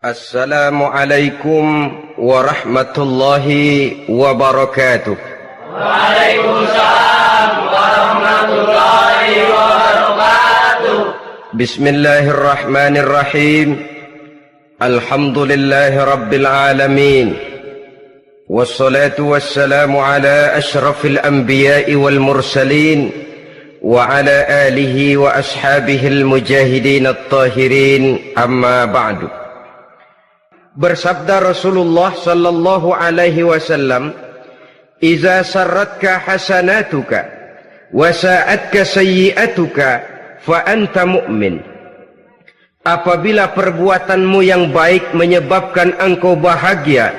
Assalamualaikum warahmatullahi wabarakatuh. Waalaikumsalam warahmatullahi wabarakatuh. Bismillahirrahmanirrahim. Alhamdulillahi rabbil alamin. Wassalatu wassalamu ala ashrafil anbiya'i wal mursalin wa ala alihi wa ashabihil mujahidin at-tahirin, amma ba'du. Bersabda Rasulullah sallallahu alaihi wasallam, "Iza sarratka hasanatuka wa sa'atka sayyi'atuka fa anta mu'min." Apabila perbuatanmu yang baik menyebabkan engkau bahagia,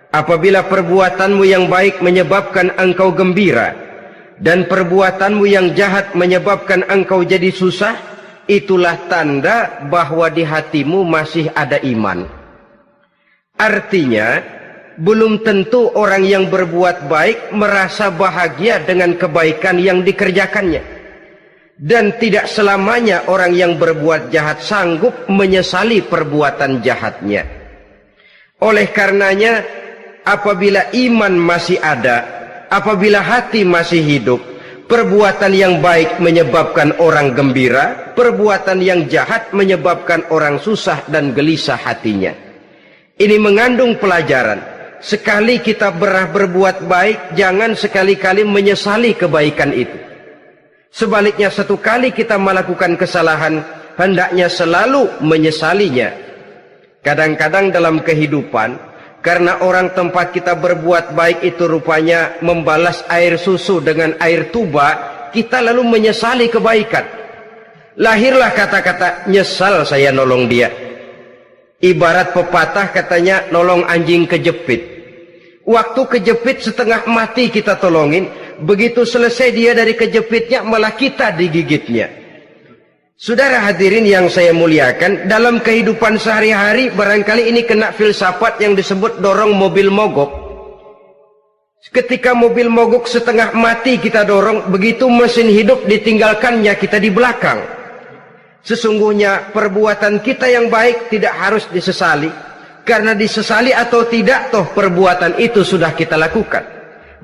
apabila perbuatanmu yang baik menyebabkan engkau gembira, dan perbuatanmu yang jahat menyebabkan engkau jadi susah, itulah tanda bahwa di hatimu masih ada iman. Artinya, belum tentu orang yang berbuat baik merasa bahagia dengan kebaikan yang dikerjakannya. Dan tidak selamanya orang yang berbuat jahat sanggup menyesali perbuatan jahatnya. Oleh karenanya, apabila iman masih ada, apabila hati masih hidup, perbuatan yang baik menyebabkan orang gembira, perbuatan yang jahat menyebabkan orang susah dan gelisah hatinya. Ini mengandung pelajaran. Sekali kita berbuat baik, jangan sekali-kali menyesali kebaikan itu. Sebaliknya, satu kali kita melakukan kesalahan, hendaknya selalu menyesalinya. Kadang-kadang dalam kehidupan, karena orang tempat kita berbuat baik itu rupanya membalas air susu dengan air tuba, kita lalu menyesali kebaikan. Lahirlah kata-kata, "Nyesal saya nolong dia." Ibarat pepatah katanya, nolong anjing kejepit. Waktu kejepit setengah mati kita tolongin, begitu selesai dia dari kejepitnya malah kita digigitnya. Saudara hadirin yang saya muliakan, dalam kehidupan sehari-hari barangkali ini kena filsafat yang disebut dorong mobil mogok. Ketika mobil mogok setengah mati kita dorong, begitu mesin hidup ditinggalkannya kita di belakang. Sesungguhnya perbuatan kita yang baik tidak harus disesali, karena disesali atau tidak, toh perbuatan itu sudah kita lakukan.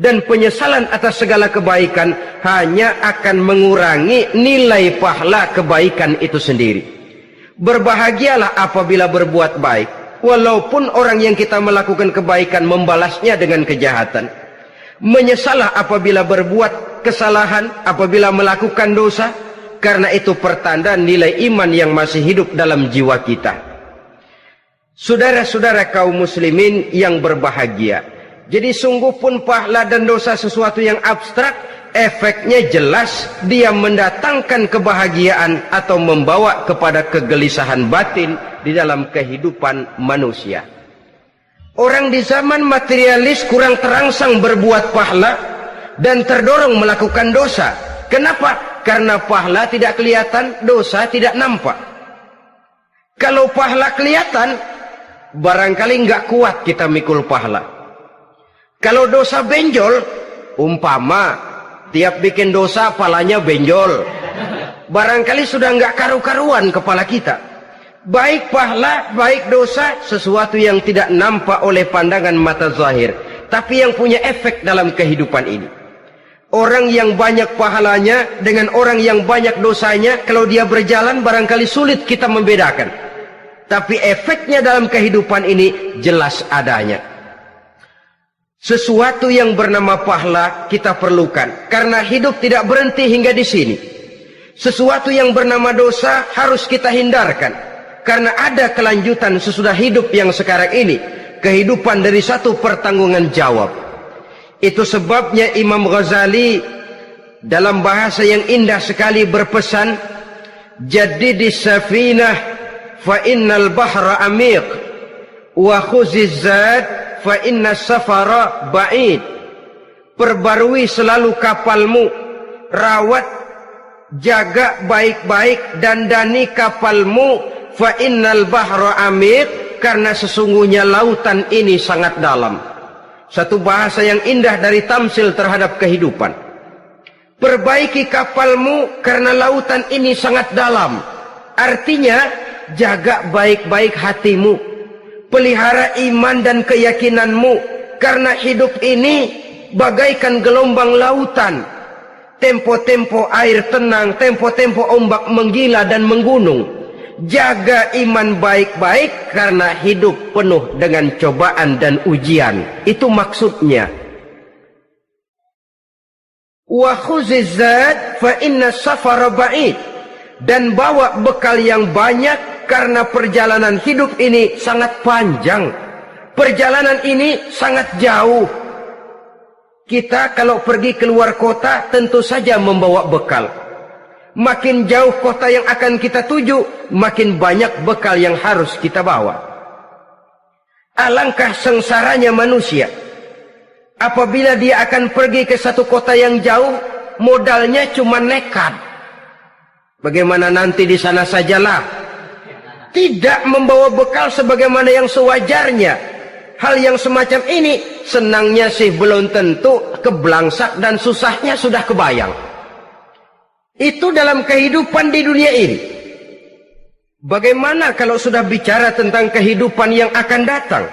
Dan penyesalan atas segala kebaikan hanya akan mengurangi nilai pahala kebaikan itu sendiri. Berbahagialah apabila berbuat baik, walaupun orang yang kita melakukan kebaikan membalasnya dengan kejahatan. Menyesalah apabila berbuat kesalahan, apabila melakukan dosa, karena itu pertanda nilai iman yang masih hidup dalam jiwa kita. Saudara-saudara kaum muslimin yang berbahagia, jadi sungguh pun pahala dan dosa sesuatu yang abstrak, efeknya jelas dia mendatangkan kebahagiaan atau membawa kepada kegelisahan batin di dalam kehidupan manusia. Orang di zaman materialis kurang terangsang berbuat pahala dan terdorong melakukan dosa. Kenapa? Karena pahala tidak kelihatan, dosa tidak nampak. Kalau pahala kelihatan, barangkali nggak kuat kita mikul pahala. Kalau dosa benjol, umpama tiap bikin dosa palanya benjol, barangkali sudah nggak karu-karuan kepala kita. Baik pahala, baik dosa, sesuatu yang tidak nampak oleh pandangan mata zahir, tapi yang punya efek dalam kehidupan ini. Orang yang banyak pahalanya dengan orang yang banyak dosanya, kalau dia berjalan barangkali sulit kita membedakan. Tapi efeknya dalam kehidupan ini jelas adanya. Sesuatu yang bernama pahala kita perlukan, karena hidup tidak berhenti hingga di sini. Sesuatu yang bernama dosa harus kita hindarkan, karena ada kelanjutan sesudah hidup yang sekarang ini. Kehidupan dari satu pertanggungan jawab. Itu sebabnya Imam Ghazali dalam bahasa yang indah sekali berpesan, "Jaddidis safinah fa innal bahra amiq wa khuziz zad fa innas safara ba'id." Perbarui selalu kapalmu, rawat, jaga baik-baik, dandani kapalmu, fa innal bahra amiq, karena sesungguhnya lautan ini sangat dalam. Satu bahasa yang indah dari tamsil terhadap kehidupan. Perbaiki kapalmu karena lautan ini sangat dalam. Artinya, jaga baik-baik hatimu. pelihara iman dan keyakinanmu, karena hidup ini bagaikan gelombang lautan, tempo-tempo air tenang, tempo-tempo ombak menggila dan menggunung. Jaga iman baik-baik karena hidup penuh dengan cobaan dan ujian. Itu maksudnya. Wa khuziz zad fa inna safara ba'id. Dan bawa bekal yang banyak karena perjalanan hidup ini sangat panjang. Perjalanan ini sangat jauh. Kita kalau pergi keluar kota tentu saja membawa bekal. Makin jauh kota yang akan kita tuju, makin banyak bekal yang harus kita bawa. Alangkah sengsaranya manusia apabila dia akan pergi ke satu kota yang jauh, modalnya cuma nekat. Bagaimana nanti di sana sajalah. Tidak membawa bekal sebagaimana yang sewajarnya. Hal yang semacam ini senangnya sih belum tentu, keblangsak dan susahnya sudah kebayang. Itu dalam kehidupan di dunia ini. Bagaimana kalau sudah bicara tentang kehidupan yang akan datang?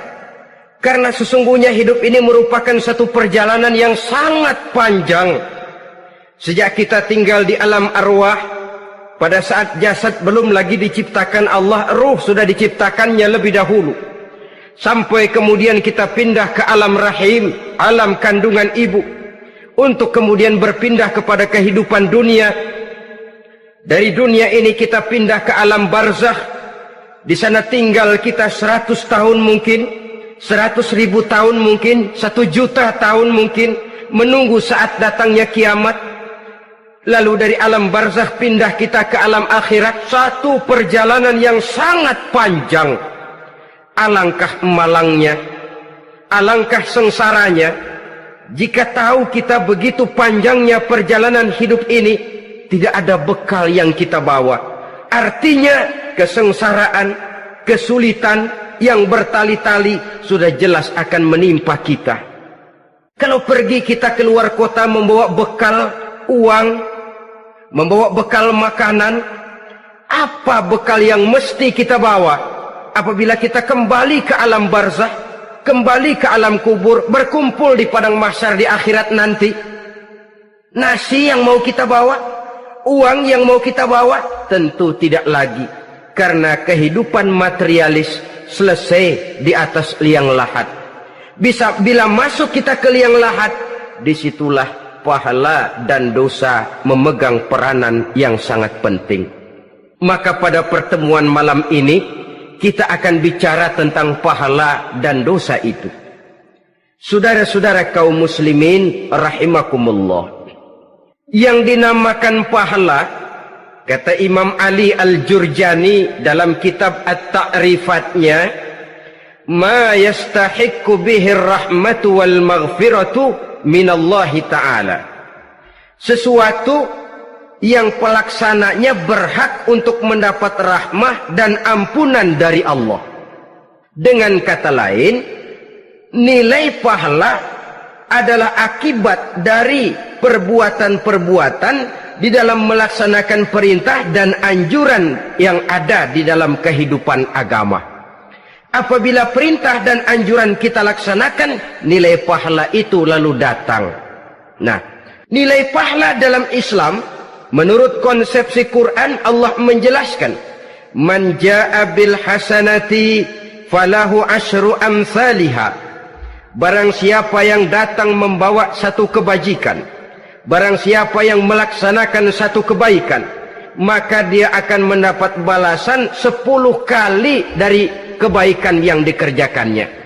Karena sesungguhnya hidup ini merupakan satu perjalanan yang sangat panjang. Sejak kita tinggal di alam arwah, pada saat jasad belum lagi diciptakan Allah, ruh sudah diciptakannya lebih dahulu. Sampai kemudian kita pindah ke alam rahim, alam kandungan ibu, untuk kemudian berpindah kepada kehidupan dunia. Dari dunia ini kita pindah ke alam barzakh. Di sana tinggal kita 100 tahun mungkin, 100.000 tahun mungkin, 1 juta tahun mungkin, menunggu saat datangnya kiamat. Lalu dari alam barzakh pindah kita ke alam akhirat. Satu perjalanan yang sangat panjang. Alangkah malangnya, alangkah sengsaranya jika tahu kita begitu panjangnya perjalanan hidup ini, tidak ada bekal yang kita bawa. Artinya kesengsaraan, kesulitan yang bertali-tali sudah jelas akan menimpa kita. Kalau pergi kita keluar kota membawa bekal uang, membawa bekal makanan, apa bekal yang mesti kita bawa? Apabila kita kembali ke alam barzakh, kembali ke alam kubur, berkumpul di padang mahsyar di akhirat nanti, nasi yang mau kita bawa, uang yang mau kita bawa? Tentu tidak lagi. Karena kehidupan materialis selesai di atas liang lahat. Bila masuk kita ke liang lahat, disitulah pahala dan dosa memegang peranan yang sangat penting. Maka pada pertemuan malam ini kita akan bicara tentang pahala dan dosa itu. Saudara-saudara kaum muslimin rahimakumullah, yang dinamakan pahala, kata Imam Ali Al-Jurjani dalam kitab At-Ta'rifatnya, ma yastahiqqu bihi rahmatu wal maghfiratu minallahi ta'ala. Sesuatu yang pelaksananya berhak untuk mendapat rahmah dan ampunan dari Allah. Dengan kata lain, nilai pahala adalah akibat dari perbuatan-perbuatan di dalam melaksanakan perintah dan anjuran yang ada di dalam kehidupan agama. Apabila perintah dan anjuran kita laksanakan, nilai pahala itu lalu datang. Nah, nilai pahala dalam Islam menurut konsepsi Quran, Allah menjelaskan, man jaa bil hasanati falahu asyru amsalihha. Barang siapa yang datang membawa satu kebajikan, barang siapa yang melaksanakan satu kebaikan, maka dia akan mendapat balasan 10 kali dari kebaikan yang dikerjakannya.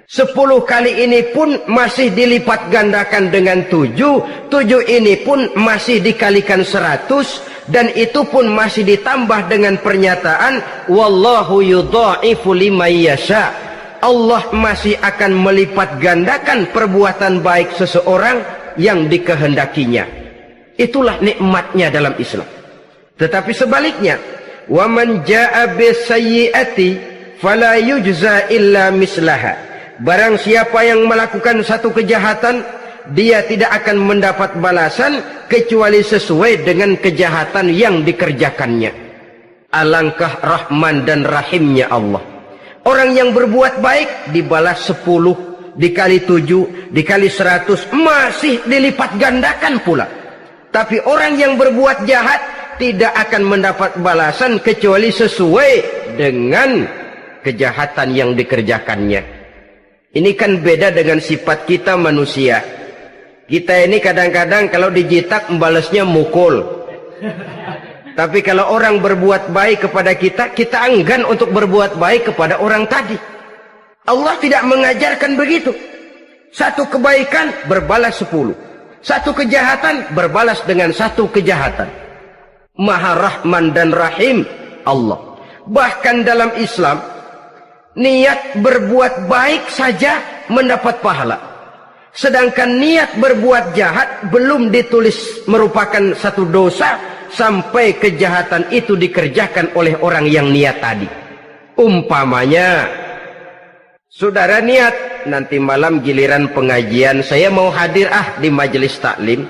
10 kali ini pun masih dilipat gandakan dengan 7 ini pun masih dikalikan 100, dan itu pun masih ditambah dengan pernyataan wallahu yudha'ifu liman yasha. Allah masih akan melipat gandakan perbuatan baik seseorang yang dikehendakinya. Itulah nikmatnya dalam Islam. Tetapi sebaliknya, wa man jaa'a bisayyi'ati fala yujza illa mislaha. Barang siapa yang melakukan satu kejahatan, dia tidak akan mendapat balasan kecuali sesuai dengan kejahatan yang dikerjakannya. Alangkah rahman dan rahimnya Allah. Orang yang berbuat baik dibalas 10, dikali 7, dikali 100, masih dilipat gandakan pula. Tapi orang yang berbuat jahat tidak akan mendapat balasan kecuali sesuai dengan kejahatan yang dikerjakannya. Ini kan beda dengan sifat kita manusia. Kita ini kadang-kadang kalau dijitak membalasnya mukul. Tapi kalau orang berbuat baik kepada kita, kita enggan untuk berbuat baik kepada orang tadi. Allah tidak mengajarkan begitu. Satu kebaikan berbalas 10. Satu kejahatan berbalas dengan satu kejahatan. Maha Rahman dan Rahim Allah. Bahkan dalam Islam, niat berbuat baik saja mendapat pahala. Sedangkan niat berbuat jahat belum ditulis merupakan satu dosa sampai kejahatan itu dikerjakan oleh orang yang niat tadi. Umpamanya, saudara niat nanti malam giliran pengajian saya mau hadir di majelis taklim.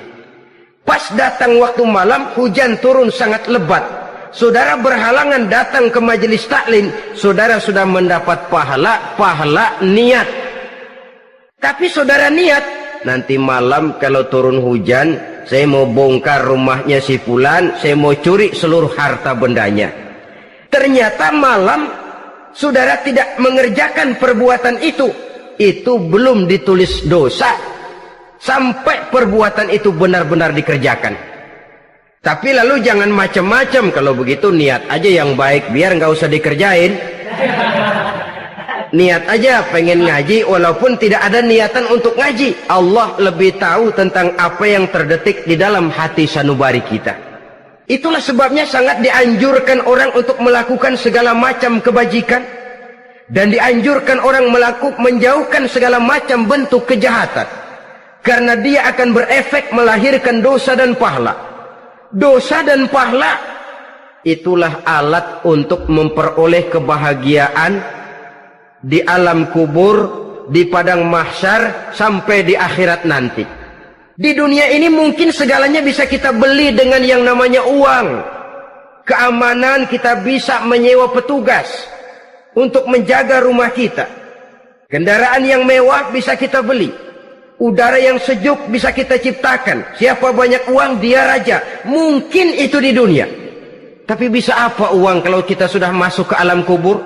Pas datang waktu malam hujan turun sangat lebat. Saudara berhalangan datang ke majelis taklim, saudara sudah mendapat pahala niat. Tapi saudara niat, nanti malam kalau turun hujan, saya mau bongkar rumahnya si fulan, saya mau curi seluruh harta bendanya. Ternyata malam saudara tidak mengerjakan perbuatan itu belum ditulis dosa sampai perbuatan itu benar-benar dikerjakan. Tapi lalu jangan macam-macam. Kalau begitu niat aja yang baik, biar nggak usah dikerjain. Niat aja pengen ngaji walaupun tidak ada niatan untuk ngaji. Allah lebih tahu tentang apa yang terdetik di dalam hati sanubari kita. Itulah sebabnya sangat dianjurkan orang untuk melakukan segala macam kebajikan, dan dianjurkan orang menjauhkan segala macam bentuk kejahatan, karena dia akan berefek melahirkan dosa dan pahala. Dosa dan pahala itulah alat untuk memperoleh kebahagiaan di alam kubur, di padang mahsyar, sampai di akhirat nanti. Di dunia ini mungkin segalanya bisa kita beli dengan yang namanya uang. Keamanan kita bisa menyewa petugas untuk menjaga rumah kita. Kendaraan yang mewah bisa kita beli. Udara yang sejuk bisa kita ciptakan. Siapa banyak uang dia raja. Mungkin itu di dunia. Tapi bisa apa uang kalau kita sudah masuk ke alam kubur?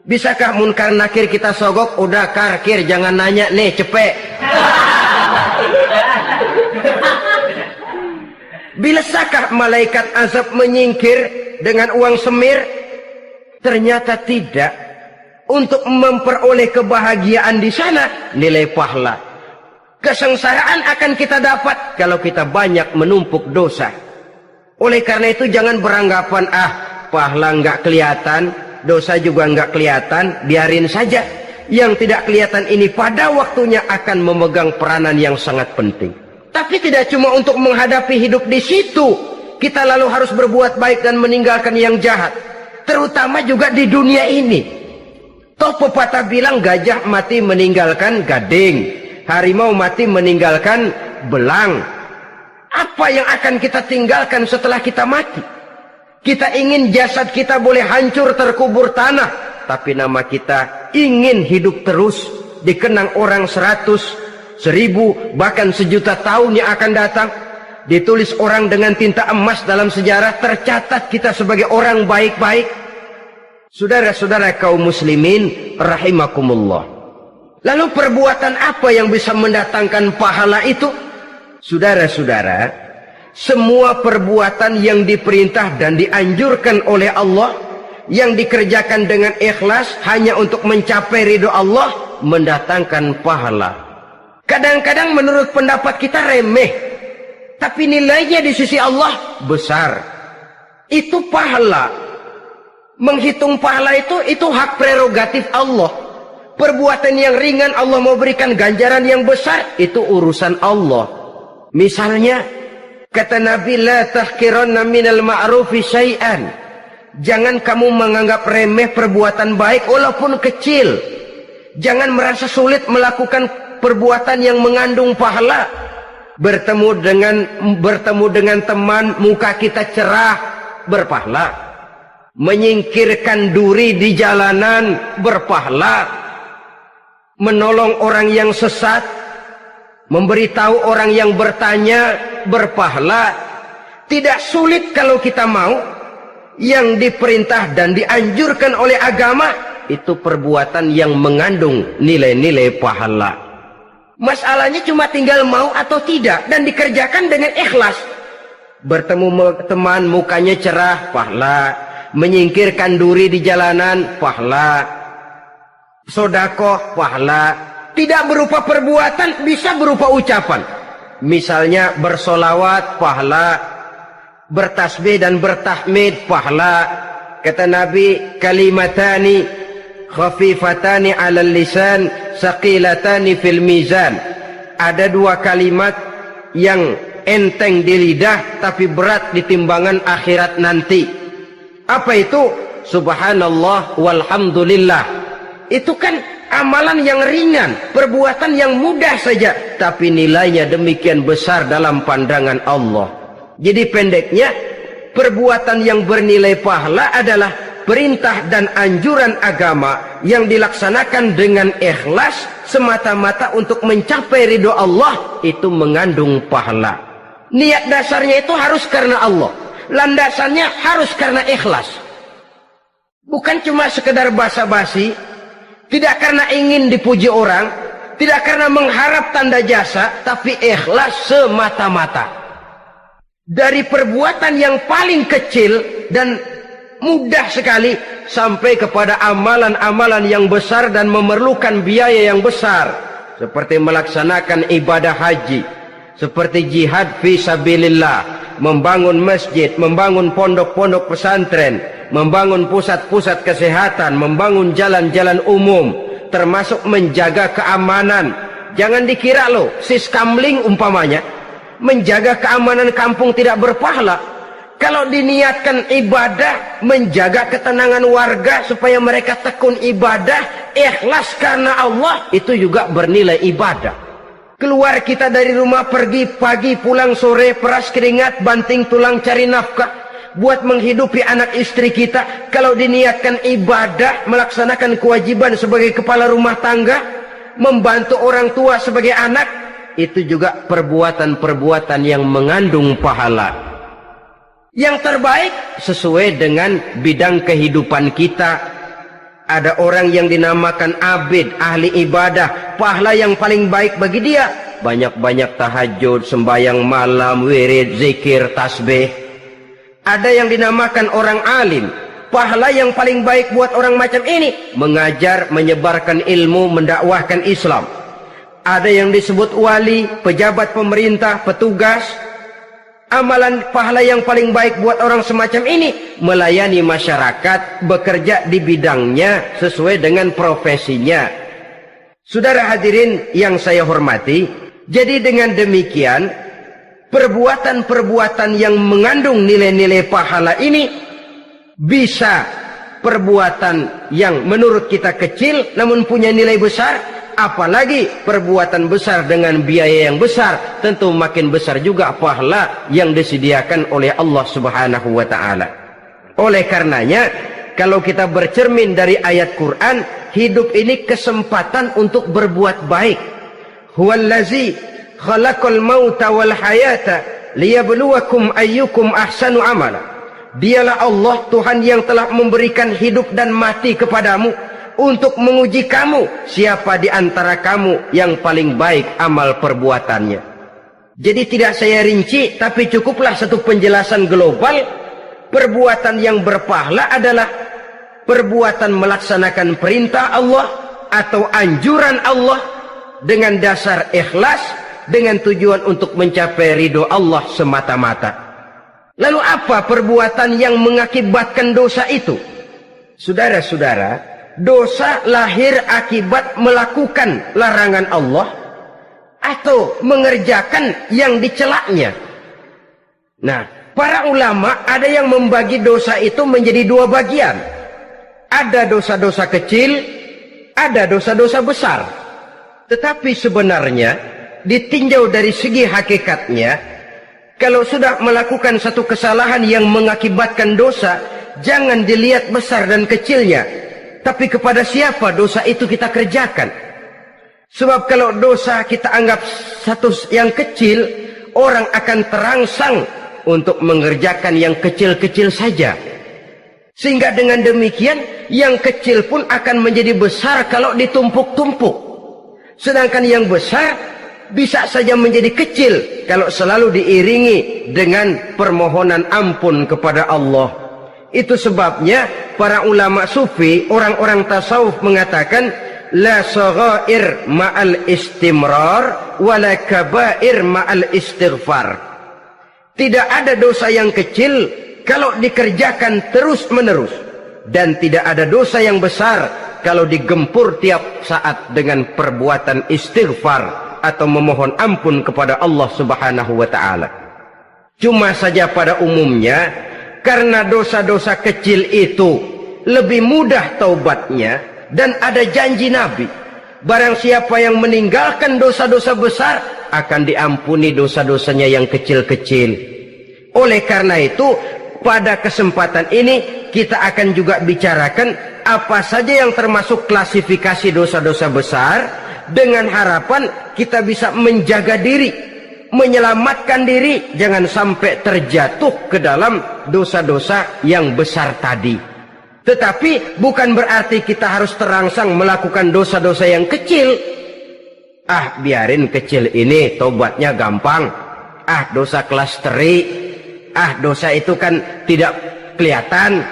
Bisakah munkar nakir kita sogok? Udah karkir, jangan nanya nih, cepet. Bisakah malaikat azab menyingkir dengan uang semir? Ternyata tidak. Untuk memperoleh kebahagiaan di sana, nilai pahala. Kesengsaraan akan kita dapat kalau kita banyak menumpuk dosa. Oleh karena itu jangan beranggapan pahala nggak kelihatan, dosa juga nggak kelihatan, biarin saja. Yang tidak kelihatan ini pada waktunya akan memegang peranan yang sangat penting. Tapi tidak cuma untuk menghadapi hidup di situ kita lalu harus berbuat baik dan meninggalkan yang jahat, terutama juga di dunia ini. Toh pepatah bilang gajah mati meninggalkan gading, harimau mati meninggalkan belang. Apa yang akan kita tinggalkan setelah kita mati? Kita ingin jasad kita boleh hancur terkubur tanah, tapi nama kita ingin hidup terus, dikenang orang 100, 1000, bahkan 1.000.000 tahun yang akan datang. Ditulis orang dengan tinta emas dalam sejarah, tercatat kita sebagai orang baik-baik. Saudara-saudara kaum muslimin rahimakumullah. Lalu perbuatan apa yang bisa mendatangkan pahala itu? Saudara-saudara, semua perbuatan yang diperintah dan dianjurkan oleh Allah, yang dikerjakan dengan ikhlas hanya untuk mencapai ridho Allah, mendatangkan pahala. Kadang-kadang menurut pendapat kita remeh, tapi nilainya di sisi Allah besar. Itu pahala. Menghitung pahala itu hak prerogatif Allah. Perbuatan yang ringan Allah mau berikan ganjaran yang besar, itu urusan Allah. Misalnya, kata Nabi, la tahkiranna minal ma'rufi syai'an. Jangan kamu menganggap remeh perbuatan baik walaupun kecil. Jangan merasa sulit melakukan perbuatan yang mengandung pahala. Bertemu dengan teman, muka kita cerah, berpahala. menyingkirkan duri di jalanan berpahala, menolong orang yang sesat, memberitahu orang yang bertanya berpahala. Tidak sulit kalau kita mau. Yang diperintah dan dianjurkan oleh agama itu perbuatan yang mengandung nilai-nilai pahala. Masalahnya cuma tinggal mau atau tidak dan dikerjakan dengan ikhlas. Bertemu teman mukanya cerah, pahala. Menyingkirkan duri di jalanan, pahala. Sedekah, pahala. Tidak berupa perbuatan, bisa berupa ucapan. Misalnya bersolawat, pahala. Bertasbih dan bertahmid, pahala. Kata Nabi, kalimatani khafifatani 'alal lisan, saqilatani fil mizan. Ada dua kalimat yang enteng di lidah tapi berat di timbangan akhirat nanti. Apa itu? Subhanallah walhamdulillah. Itu kan amalan yang ringan, perbuatan yang mudah saja, tapi nilainya demikian besar dalam pandangan Allah. Jadi pendeknya, perbuatan yang bernilai pahala adalah perintah dan anjuran agama yang dilaksanakan dengan ikhlas semata-mata untuk mencapai ridho Allah, itu mengandung pahala. Niat dasarnya itu harus karena Allah, landasannya harus karena ikhlas. Bukan cuma sekedar basa-basi, tidak karena ingin dipuji orang, tidak karena mengharap tanda jasa, tapi ikhlas semata-mata. Dari perbuatan yang paling kecil dan mudah sekali sampai kepada amalan-amalan yang besar dan memerlukan biaya yang besar, seperti melaksanakan ibadah haji, seperti jihad fi sabilillah, membangun masjid, membangun pondok-pondok pesantren, membangun pusat-pusat kesehatan, membangun jalan-jalan umum, termasuk menjaga keamanan. Jangan dikira loh, siskamling umpamanya, menjaga keamanan kampung tidak berpahala. Kalau diniatkan ibadah, menjaga ketenangan warga supaya mereka tekun ibadah, ikhlas karena Allah, itu juga bernilai ibadah. Keluar kita dari rumah, pergi pagi, pulang sore, peras keringat, banting tulang cari nafkah buat menghidupi anak istri kita. Kalau diniatkan ibadah, melaksanakan kewajiban sebagai kepala rumah tangga, membantu orang tua sebagai anak, itu juga perbuatan-perbuatan yang mengandung pahala. Yang terbaik sesuai dengan bidang kehidupan kita. Ada orang yang dinamakan abid, ahli ibadah, pahala yang paling baik bagi dia banyak-banyak tahajud, sembahyang malam, wirid, zikir, tasbih. Ada yang dinamakan orang alim, pahala yang paling baik buat orang macam ini mengajar, menyebarkan ilmu, mendakwahkan Islam. Ada yang disebut wali, pejabat pemerintah, petugas. Amalan pahala yang paling baik buat orang semacam ini melayani masyarakat, bekerja di bidangnya sesuai dengan profesinya. Saudara hadirin yang saya hormati, jadi dengan demikian perbuatan-perbuatan yang mengandung nilai-nilai pahala ini bisa perbuatan yang menurut kita kecil namun punya nilai besar. Apalagi perbuatan besar dengan biaya yang besar, tentu makin besar juga pahala yang disediakan oleh Allah Subhanahu wa ta'ala. Oleh karenanya, kalau kita bercermin dari ayat Quran, hidup ini kesempatan untuk berbuat baik. Huwallazi khalaqal mauta wal hayata liyabluwakum ayyukum ahsanu amala. Dialah Allah, Tuhan yang telah memberikan hidup dan mati kepadamu untuk menguji kamu, siapa di antara kamu yang paling baik amal perbuatannya. Jadi tidak saya rinci, tapi cukuplah satu penjelasan global. Perbuatan yang berpahala adalah perbuatan melaksanakan perintah Allah atau anjuran Allah dengan dasar ikhlas, dengan tujuan untuk mencapai ridho Allah semata-mata. Lalu apa perbuatan yang mengakibatkan dosa itu? Saudara-saudara, dosa lahir akibat melakukan larangan Allah atau mengerjakan yang dicelaknya. Nah, para ulama ada yang membagi dosa itu menjadi dua bagian. Ada dosa-dosa kecil, ada dosa-dosa besar. Tetapi sebenarnya ditinjau dari segi hakikatnya, kalau sudah melakukan satu kesalahan yang mengakibatkan dosa, jangan dilihat besar dan kecilnya, tapi kepada siapa dosa itu kita kerjakan. Sebab kalau dosa kita anggap satu yang kecil, orang akan terangsang untuk mengerjakan yang kecil-kecil saja. Sehingga dengan demikian yang kecil pun akan menjadi besar kalau ditumpuk-tumpuk. Sedangkan yang besar bisa saja menjadi kecil kalau selalu diiringi dengan permohonan ampun kepada Allah. Itu sebabnya para ulama sufi, orang-orang tasawuf mengatakan la saghair ma'al istimrar wala kabair ma'al istighfar. Tidak ada dosa yang kecil kalau dikerjakan terus-menerus, dan tidak ada dosa yang besar kalau digempur tiap saat dengan perbuatan istighfar atau memohon ampun kepada Allah Subhanahu wa taala. Cuma saja pada umumnya karena dosa-dosa kecil itu lebih mudah taubatnya, dan ada janji Nabi, barang siapa yang meninggalkan dosa-dosa besar akan diampuni dosa-dosanya yang kecil-kecil. Oleh karena itu pada kesempatan ini kita akan juga bicarakan apa saja yang termasuk klasifikasi dosa-dosa besar, dengan harapan kita bisa menjaga diri, menyelamatkan diri, jangan sampai terjatuh ke dalam dosa-dosa yang besar tadi. Tetapi bukan berarti kita harus terangsang melakukan dosa-dosa yang kecil. Biarin kecil ini, tobatnya gampang. Dosa kelas teri. Dosa itu kan tidak kelihatan.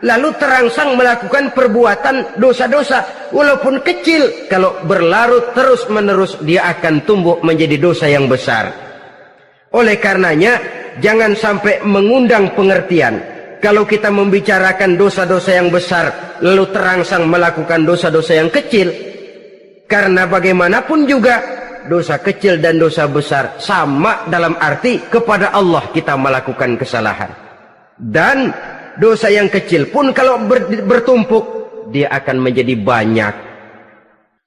Lalu terangsang melakukan perbuatan dosa-dosa walaupun kecil, kalau berlarut terus-menerus dia akan tumbuh menjadi dosa yang besar. Oleh karenanya jangan sampai mengundang pengertian kalau kita membicarakan dosa-dosa yang besar lalu terangsang melakukan dosa-dosa yang kecil. Karena bagaimanapun juga dosa kecil dan dosa besar sama dalam arti kepada Allah kita melakukan kesalahan. Dan dosa yang kecil pun kalau bertumpuk dia akan menjadi banyak.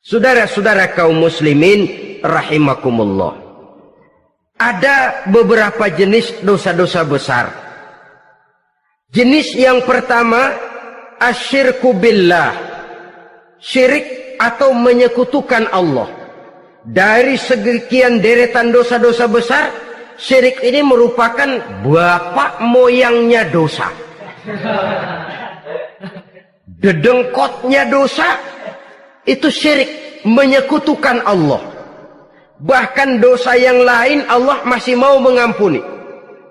Saudara-saudara kaum muslimin rahimakumullah, ada beberapa jenis dosa-dosa besar. Jenis yang pertama asyirku billah, syirik atau menyekutukan Allah. Dari sekian deretan dosa-dosa besar, syirik ini merupakan bapak moyangnya dosa. Dedengkotnya dosa itu syirik, menyekutukan Allah. Bahkan dosa yang lain Allah masih mau mengampuni,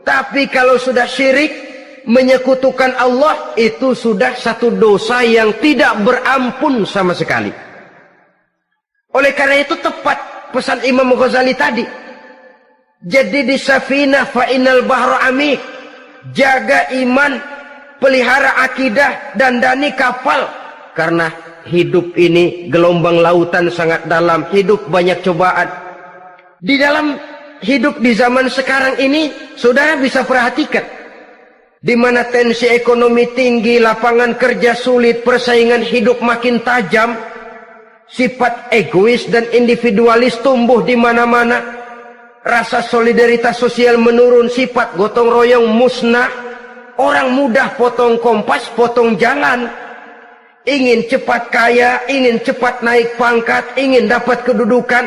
tapi kalau sudah syirik, menyekutukan Allah, itu sudah satu dosa yang tidak berampun sama sekali. Oleh karena itu tepat pesan Imam Ghazali tadi, jadi di safinah fa innal bahra amik, jaga iman, pelihara akidah, dandani kapal, karena hidup ini gelombang lautan sangat dalam, hidup banyak cobaan. Di dalam hidup di zaman sekarang ini, saudara bisa perhatikan, di mana tensi ekonomi tinggi, lapangan kerja sulit, persaingan hidup makin tajam, sifat egois dan individualis tumbuh di mana-mana, rasa solidaritas sosial menurun, sifat gotong royong musnah, orang mudah potong kompas, potong jalan, ingin cepat kaya, ingin cepat naik pangkat, ingin dapat kedudukan.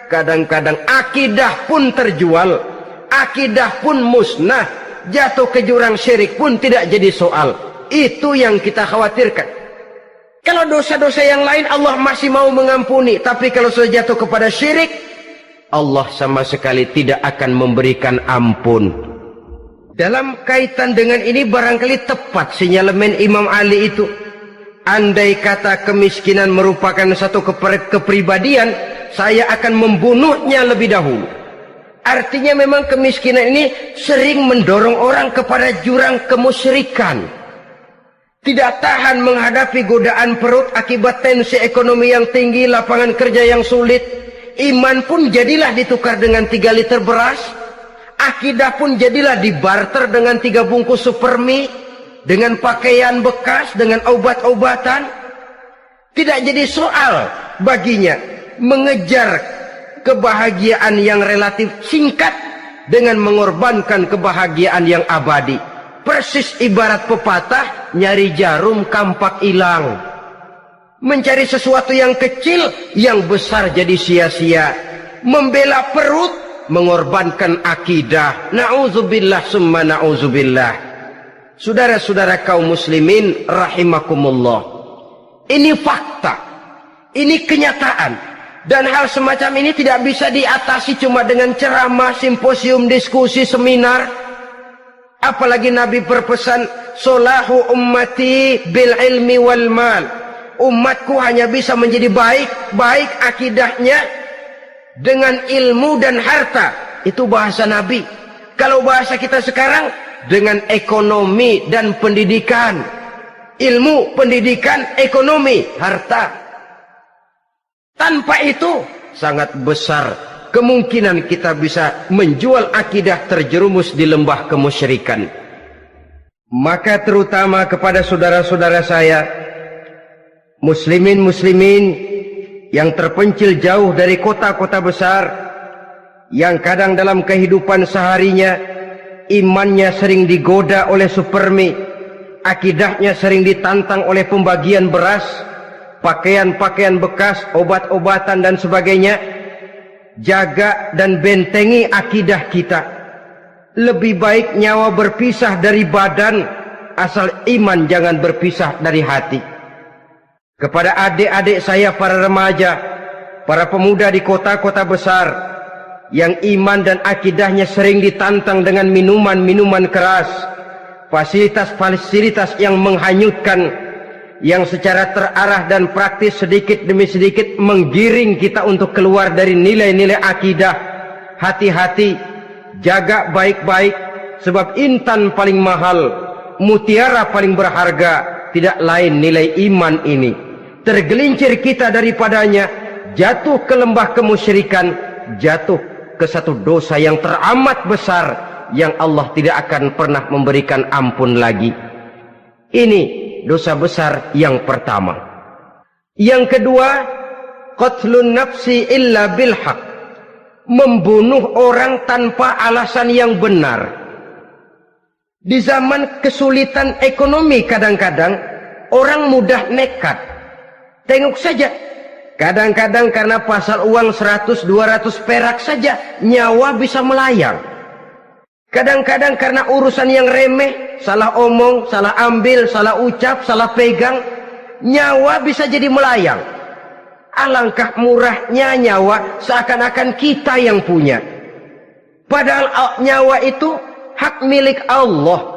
Kadang-kadang akidah pun terjual, akidah pun musnah, jatuh ke jurang syirik pun tidak jadi soal. Itu yang kita khawatirkan. Kalau dosa-dosa yang lain Allah masih mau mengampuni, tapi kalau sudah jatuh kepada syirik, Allah sama sekali tidak akan memberikan ampun. Dalam kaitan dengan ini barangkali tepat sinyalemen Imam Ali itu. Andai kata kemiskinan merupakan satu kepribadian, saya akan membunuhnya lebih dahulu. Artinya memang kemiskinan ini sering mendorong orang kepada jurang kemusyrikan. Tidak tahan menghadapi godaan perut akibat tensi ekonomi yang tinggi, lapangan kerja yang sulit. Iman pun jadilah ditukar dengan 3 liter beras. Akidah pun jadilah dibarter dengan 3 bungkus supermi, dengan pakaian bekas, dengan obat-obatan. Tidak jadi soal baginya mengejar kebahagiaan yang relatif singkat dengan mengorbankan kebahagiaan yang abadi. Persis ibarat pepatah, nyari jarum kampak hilang. Mencari sesuatu yang kecil, yang besar jadi sia-sia. Membela perut, mengorbankan akidah. Na'udzubillah summa na'udzubillah. Saudara-saudara kaum muslimin rahimakumullah. Ini fakta. Ini kenyataan. Dan hal semacam ini tidak bisa diatasi cuma dengan ceramah, simposium, diskusi, seminar. Apalagi Nabi berpesan, solahu ummati bil ilmi wal mal. Umatku hanya bisa menjadi baik akidahnya dengan ilmu dan harta. Itu bahasa Nabi. Kalau bahasa kita sekarang, dengan ekonomi dan pendidikan. Ilmu, pendidikan, ekonomi, harta. Tanpa itu sangat besar kemungkinan kita bisa menjual akidah terjerumus di lembah kemusyrikan. Maka terutama kepada saudara-saudara saya, muslimin yang terpencil jauh dari kota-kota besar, yang kadang dalam kehidupan seharinya imannya sering digoda oleh supermi, akidahnya sering ditantang oleh pembagian beras, pakaian-pakaian bekas, obat-obatan dan sebagainya. Jaga dan bentengi akidah kita. Lebih baik nyawa berpisah dari badan, asal iman jangan berpisah dari hati. Kepada adik-adik saya para remaja, para pemuda di kota-kota besar, yang iman dan akidahnya sering ditantang dengan minuman-minuman keras, fasilitas-fasilitas yang menghanyutkan, yang secara terarah dan praktis sedikit demi sedikit menggiring kita untuk keluar dari nilai-nilai akidah. Hati-hati, jaga baik-baik, sebab intan paling mahal, mutiara paling berharga, tidak lain nilai iman ini. Tergelincir kita daripadanya, jatuh ke lembah kemusyrikan, jatuh ke satu dosa yang teramat besar, yang Allah tidak akan pernah memberikan ampun lagi. Ini dosa besar yang pertama. Yang kedua, qatlun nafsi illa bilhaq, membunuh orang tanpa alasan yang benar. Di zaman kesulitan ekonomi kadang-kadang orang mudah nekat. Tengok saja, kadang-kadang karena pasal uang 100-200 perak saja nyawa bisa melayang. Kadang-kadang karena urusan yang remeh, salah omong, salah ambil, salah ucap, salah pegang, nyawa bisa jadi melayang. Alangkah murahnya nyawa, seakan-akan kita yang punya. Padahal nyawa itu hak milik Allah.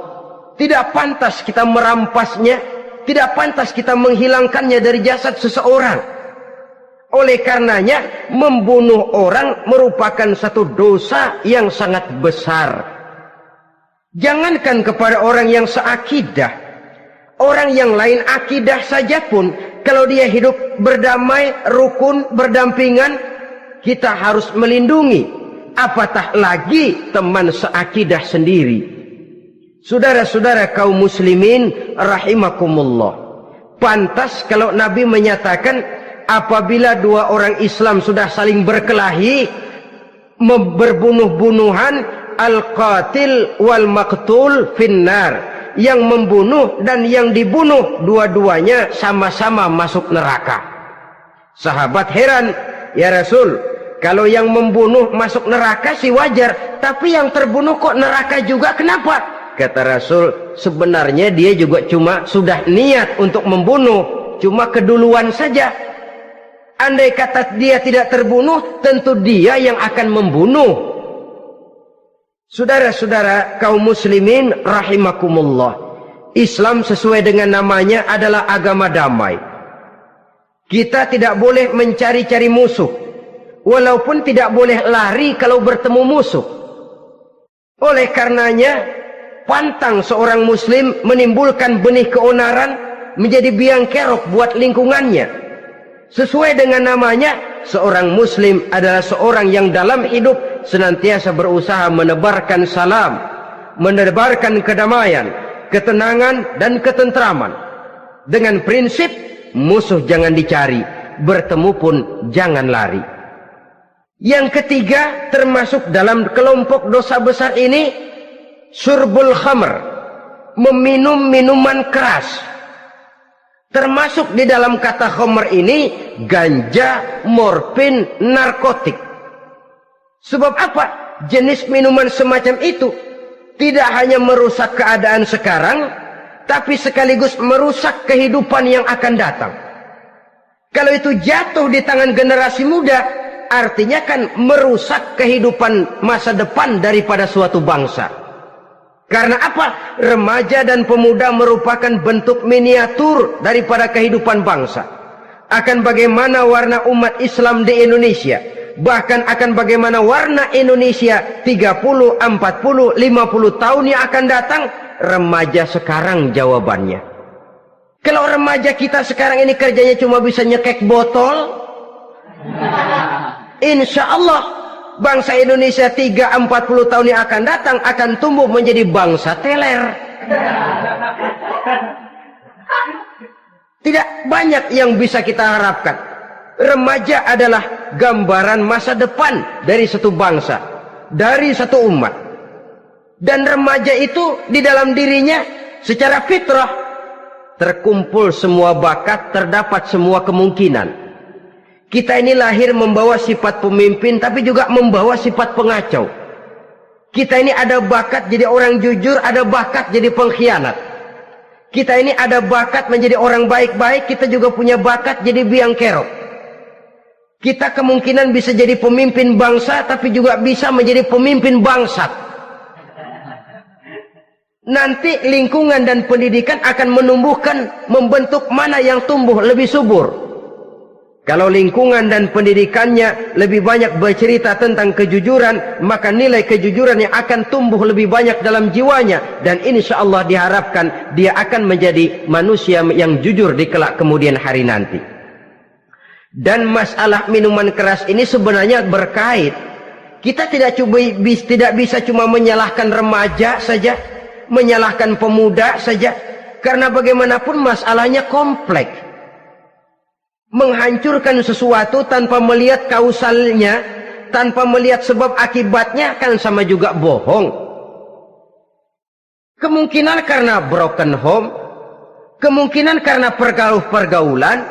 Tidak pantas kita merampasnya, tidak pantas kita menghilangkannya dari jasad seseorang. Oleh karenanya, membunuh orang merupakan satu dosa yang sangat besar. Jangankan kepada orang yang seakidah, orang yang lain akidah saja pun, kalau dia hidup berdamai, rukun, berdampingan, kita harus melindungi. Apatah lagi teman seakidah sendiri. Saudara-saudara kaum muslimin rahimakumullah, pantas kalau Nabi menyatakan apabila dua orang Islam sudah saling berkelahi, berbunuh-bunuhan, al-qatil wal maqtul finnar, yang membunuh dan yang dibunuh dua-duanya sama-sama masuk neraka. Sahabat heran, ya Rasul, kalau yang membunuh masuk neraka sih wajar, tapi yang terbunuh kok neraka juga, kenapa? Kata Rasul, sebenarnya dia juga cuma sudah niat untuk membunuh, cuma keduluan saja. Andai kata dia tidak terbunuh, tentu dia yang akan membunuh. Saudara-saudara kaum muslimin rahimakumullah, Islam sesuai dengan namanya adalah agama damai. Kita tidak boleh mencari-cari musuh, walaupun tidak boleh lari kalau bertemu musuh. Oleh karenanya, pantang seorang muslim menimbulkan benih keonaran menjadi biang kerok buat lingkungannya. Sesuai dengan namanya, seorang muslim adalah seorang yang dalam hidup senantiasa berusaha menebarkan salam, menebarkan kedamaian, ketenangan dan ketentraman. Dengan prinsip musuh jangan dicari, bertemu pun jangan lari. Yang ketiga, termasuk dalam kelompok dosa besar ini, syurbul khamr, meminum minuman keras. Termasuk di dalam kata khamr ini ganja, morfin, narkotik. Sebab apa? Jenis minuman semacam itu tidak hanya merusak keadaan sekarang, tapi sekaligus merusak kehidupan yang akan datang. Kalau itu jatuh di tangan generasi muda, artinya kan merusak kehidupan masa depan daripada suatu bangsa. Karena apa? Remaja dan pemuda merupakan bentuk miniatur daripada kehidupan bangsa. Akan bagaimana warna umat Islam di Indonesia, bahkan akan bagaimana warna Indonesia 30, 40, 50 tahun yang akan datang, remaja sekarang jawabannya. Kalau remaja kita sekarang ini kerjanya cuma bisa nyekek botol, insya Allah bangsa Indonesia 30-40 tahun yang akan datang akan tumbuh menjadi bangsa teler. Tidak banyak yang bisa kita harapkan. Remaja adalah gambaran masa depan dari satu bangsa, dari satu umat. Dan remaja itu di dalam dirinya secara fitrah terkumpul semua bakat, terdapat semua kemungkinan. Kita ini lahir membawa sifat pemimpin, tapi juga membawa sifat pengacau. Kita ini ada bakat jadi orang jujur, ada bakat jadi pengkhianat. Kita ini ada bakat menjadi orang baik-baik, kita juga punya bakat jadi biang kerok. Kita kemungkinan bisa jadi pemimpin bangsa, tapi juga bisa menjadi pemimpin bangsat. Nanti lingkungan dan pendidikan akan menumbuhkan, membentuk mana yang tumbuh lebih subur. Kalau lingkungan dan pendidikannya lebih banyak bercerita tentang kejujuran, maka nilai kejujuran yang akan tumbuh lebih banyak dalam jiwanya. Dan insya Allah diharapkan dia akan menjadi manusia yang jujur di kelak kemudian hari nanti. Dan masalah minuman keras ini sebenarnya berkait. Kita tidak bisa cuma menyalahkan remaja saja, menyalahkan pemuda saja. Karena bagaimanapun masalahnya kompleks. Menghancurkan sesuatu tanpa melihat kausalnya, tanpa melihat sebab akibatnya, kan sama juga bohong. Kemungkinan karena broken home, kemungkinan karena pergaulan,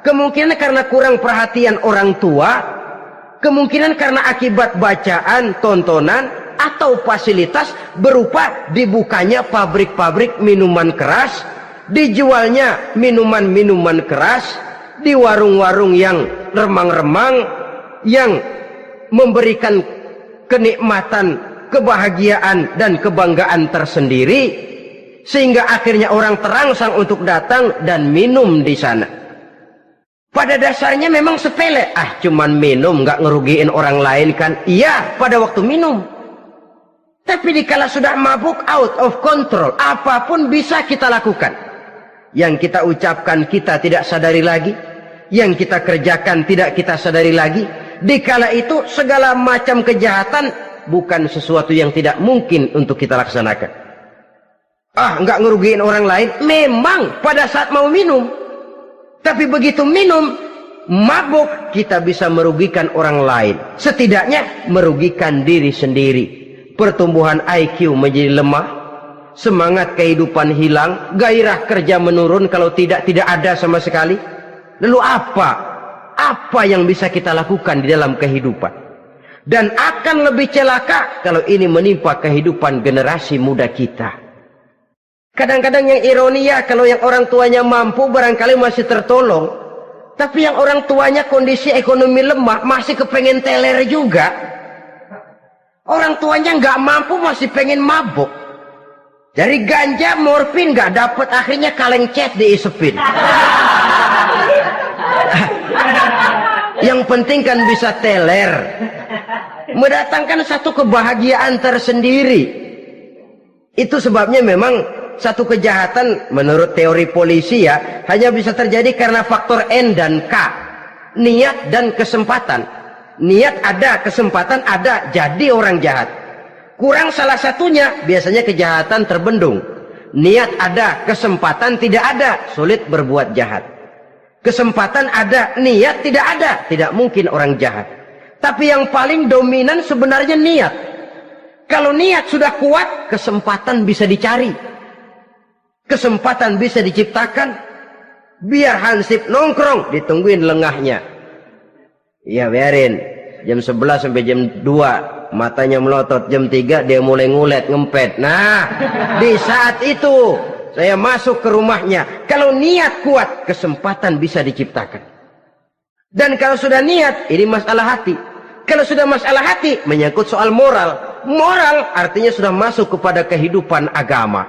kemungkinan karena kurang perhatian orang tua, kemungkinan karena akibat bacaan, tontonan, atau fasilitas berupa dibukanya pabrik-pabrik minuman keras, dijualnya minuman-minuman keras, di warung-warung yang remang-remang, yang memberikan kenikmatan, kebahagiaan dan kebanggaan tersendiri, sehingga akhirnya orang terangsang untuk datang dan minum di sana. Pada dasarnya memang sepele, cuman minum, nggak ngerugiin orang lain kan? Iya, pada waktu minum. Tapi dikala sudah mabuk, out of control, apapun bisa kita lakukan. Yang kita ucapkan kita tidak sadari lagi, yang kita kerjakan tidak kita sadari lagi. Dikala itu segala macam kejahatan bukan sesuatu yang tidak mungkin untuk kita laksanakan. Nggak ngerugiin orang lain, memang pada saat mau minum. Tapi begitu minum, mabuk, kita bisa merugikan orang lain. Setidaknya merugikan diri sendiri. Pertumbuhan IQ menjadi lemah, semangat kehidupan hilang, gairah kerja menurun, kalau tidak ada sama sekali. Lalu apa yang bisa kita lakukan di dalam kehidupan? Dan akan lebih celaka kalau ini menimpa kehidupan generasi muda kita. Kadang-kadang yang ironi ya, kalau yang orang tuanya mampu barangkali masih tertolong, tapi yang orang tuanya kondisi ekonomi lemah masih kepengen teler juga. Orang tuanya nggak mampu masih pengen mabuk. Dari ganja, morfin nggak dapet, akhirnya kaleng cet diisepin. Yang penting kan bisa teler, mendatangkan satu kebahagiaan tersendiri. Itu sebabnya memang satu kejahatan menurut teori polisi ya hanya bisa terjadi karena faktor N dan K, niat dan kesempatan. Niat ada, kesempatan ada, jadi orang jahat. Kurang salah satunya, biasanya kejahatan terbendung. Niat ada, kesempatan tidak ada, sulit berbuat jahat. Kesempatan ada, niat tidak ada, tidak mungkin orang jahat. Tapi yang paling dominan sebenarnya niat. Kalau niat sudah kuat, kesempatan bisa dicari. kesempatan bisa diciptakan, biar Hansip nongkrong, ditungguin lengahnya. Iya biarin, jam 11 sampai jam 2, matanya melotot, jam 3 dia mulai ngulet, ngempet. Nah, di saat itu saya masuk ke rumahnya. Kalau niat kuat, kesempatan bisa diciptakan. Dan kalau sudah niat, ini masalah hati. Kalau sudah masalah hati, menyangkut soal moral. Moral artinya sudah masuk kepada kehidupan agama.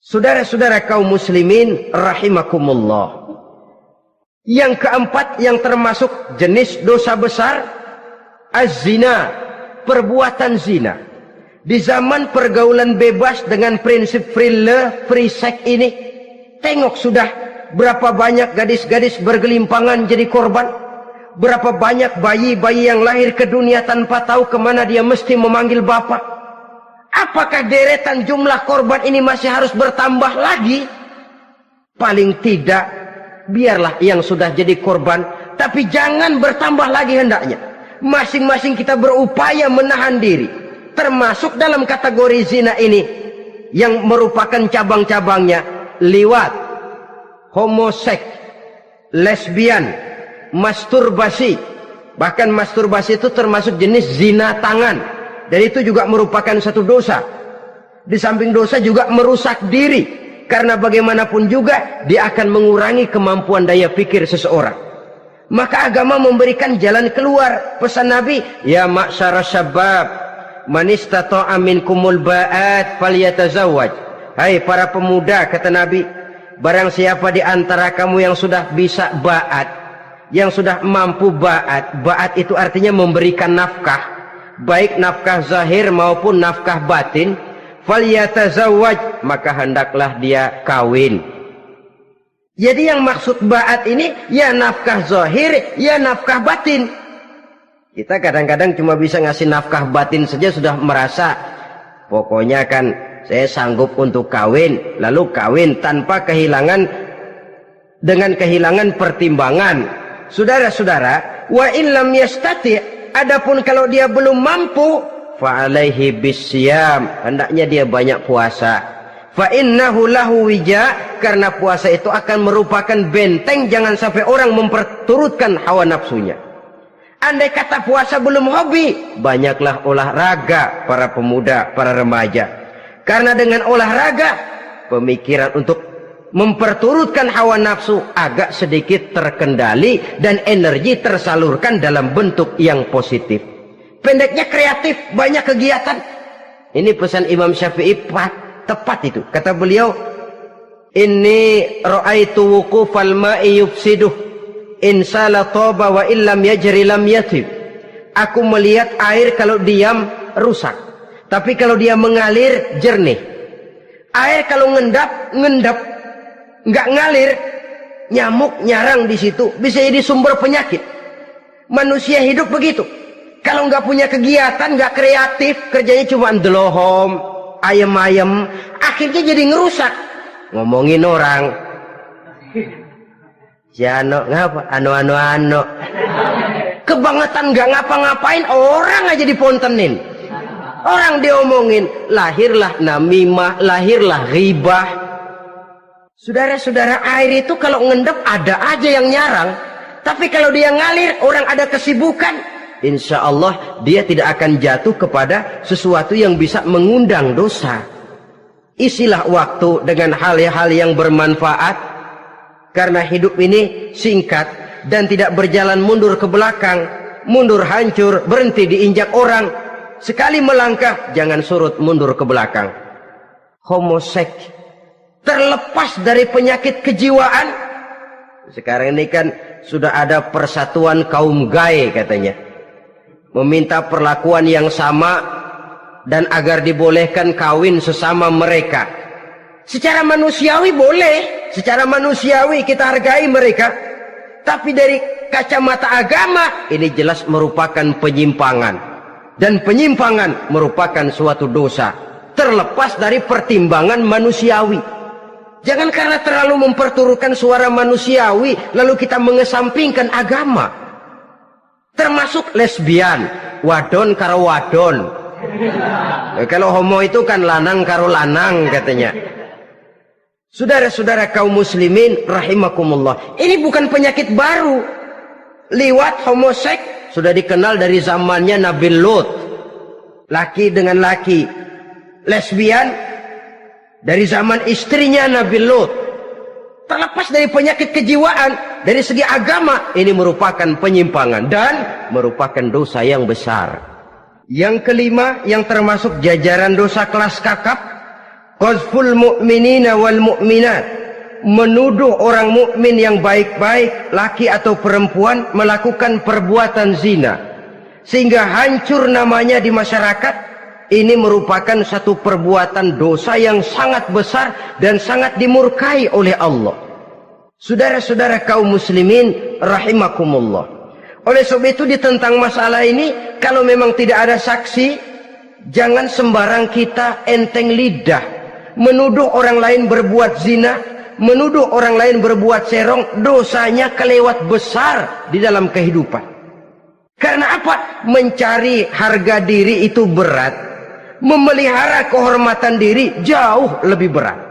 Saudara-saudara kaum muslimin rahimakumullah. Yang keempat yang termasuk jenis dosa besar, az-zina, perbuatan zina. Di zaman pergaulan bebas dengan prinsip free love, free sex ini, tengok sudah berapa banyak gadis-gadis bergelimpangan jadi korban. Berapa banyak bayi-bayi yang lahir ke dunia tanpa tahu kemana dia mesti memanggil bapak. Apakah deretan jumlah korban ini masih harus bertambah lagi? Paling tidak, biarlah yang sudah jadi korban, tapi jangan bertambah lagi hendaknya. Masing-masing kita berupaya menahan diri. Termasuk dalam kategori zina ini, yang merupakan cabang-cabangnya, liwat, homoseks, lesbian, masturbasi. Bahkan masturbasi itu termasuk jenis zina tangan, dan itu juga merupakan satu dosa. Di samping dosa juga merusak diri, karena bagaimanapun juga dia akan mengurangi kemampuan daya pikir seseorang. Maka agama memberikan jalan keluar. Pesan Nabi, ya ma'syara syabab, man istata'a minkumul ba'at falyatazawwaj. Hai para pemuda, kata Nabi, barang siapa di antara kamu yang sudah bisa ba'at, yang sudah mampu ba'at. Ba'at itu artinya memberikan nafkah, baik nafkah zahir maupun nafkah batin. Falyatazawwaj, maka hendaklah dia kawin. Jadi yang maksud ba'at ini ya nafkah zahir, ya nafkah batin. Kita kadang-kadang cuma bisa ngasih nafkah batin saja sudah merasa pokoknya kan saya sanggup untuk kawin, lalu kawin tanpa kehilangan, dengan kehilangan pertimbangan. Saudara-saudara, wa illam yastati, adapun kalau dia belum mampu, fa alaihi bisyam, hendaknya dia banyak puasa. Fa innahu lahu wija, karena puasa itu akan merupakan benteng jangan sampai orang memperturutkan hawa nafsunya. Andai kata puasa belum hobi, banyaklah olahraga para pemuda, para remaja. Karena dengan olahraga, pemikiran untuk memperturutkan hawa nafsu agak sedikit terkendali dan energi tersalurkan dalam bentuk yang positif. Pendeknya kreatif, banyak kegiatan. Ini pesan Imam Syafi'i tepat itu. Kata beliau, inni ra'aitu wuqufal ma'i yufsiduh in sala taba wa illam yajri lam yatib. Aku melihat air kalau diam rusak, tapi kalau dia mengalir jernih. Air kalau ngendap nggak ngalir, nyamuk nyarang di situ, bisa jadi sumber penyakit. Manusia hidup begitu. Kalau nggak punya kegiatan, nggak kreatif, kerjanya cuma ndelohom, ayem-ayem, akhirnya jadi ngerusak. Ngomongin orang, si Ano ngapa? Ano. Kebangetan nggak ngapa-ngapain, orang aja dipontenin. Orang diomongin, lahirlah namimah, lahirlah ghibah. Saudara-saudara, air itu kalau ngendap ada aja yang nyarang. Tapi kalau dia ngalir, orang ada kesibukan, insya Allah dia tidak akan jatuh kepada sesuatu yang bisa mengundang dosa. Isilah waktu dengan hal-hal yang bermanfaat, karena hidup ini singkat dan tidak berjalan mundur ke belakang. Mundur hancur, berhenti diinjak orang. Sekali melangkah, jangan surut mundur ke belakang. Homoseks, terlepas dari penyakit kejiwaan. Sekarang ini kan sudah ada persatuan kaum gay katanya, meminta perlakuan yang sama dan agar dibolehkan kawin sesama mereka. Secara manusiawi boleh, secara manusiawi kita hargai mereka, tapi dari kacamata agama ini jelas merupakan penyimpangan, dan penyimpangan merupakan suatu dosa terlepas dari pertimbangan manusiawi. Jangan karena terlalu memperturutkan suara manusiawi lalu kita mengesampingkan agama. Termasuk lesbian, wadon karo wadon. Kalau homo itu kan lanang karo lanang katanya. Saudara-saudara kaum muslimin rahimakumullah, ini bukan penyakit baru. Liwat, homoseks sudah dikenal dari zamannya Nabi Lut, laki dengan laki. Lesbian dari zaman istrinya Nabi Lut. Terlepas dari penyakit kejiwaan, dari segi agama ini merupakan penyimpangan dan merupakan dosa yang besar. Yang kelima, yang termasuk jajaran dosa kelas kakap, qazful mu'minina wal mu'minat, menuduh orang mukmin yang baik-baik, laki atau perempuan, melakukan perbuatan zina sehingga hancur namanya di masyarakat. Ini merupakan satu perbuatan dosa yang sangat besar dan sangat dimurkai oleh Allah. Saudara-saudara kaum muslimin rahimakumullah, oleh sebab itu tentang masalah ini, kalau memang tidak ada saksi, jangan sembarang kita enteng lidah menuduh orang lain berbuat zina, menuduh orang lain berbuat serong. Dosanya kelewat besar di dalam kehidupan. Karena apa? Mencari harga diri itu berat, memelihara kehormatan diri jauh lebih berat.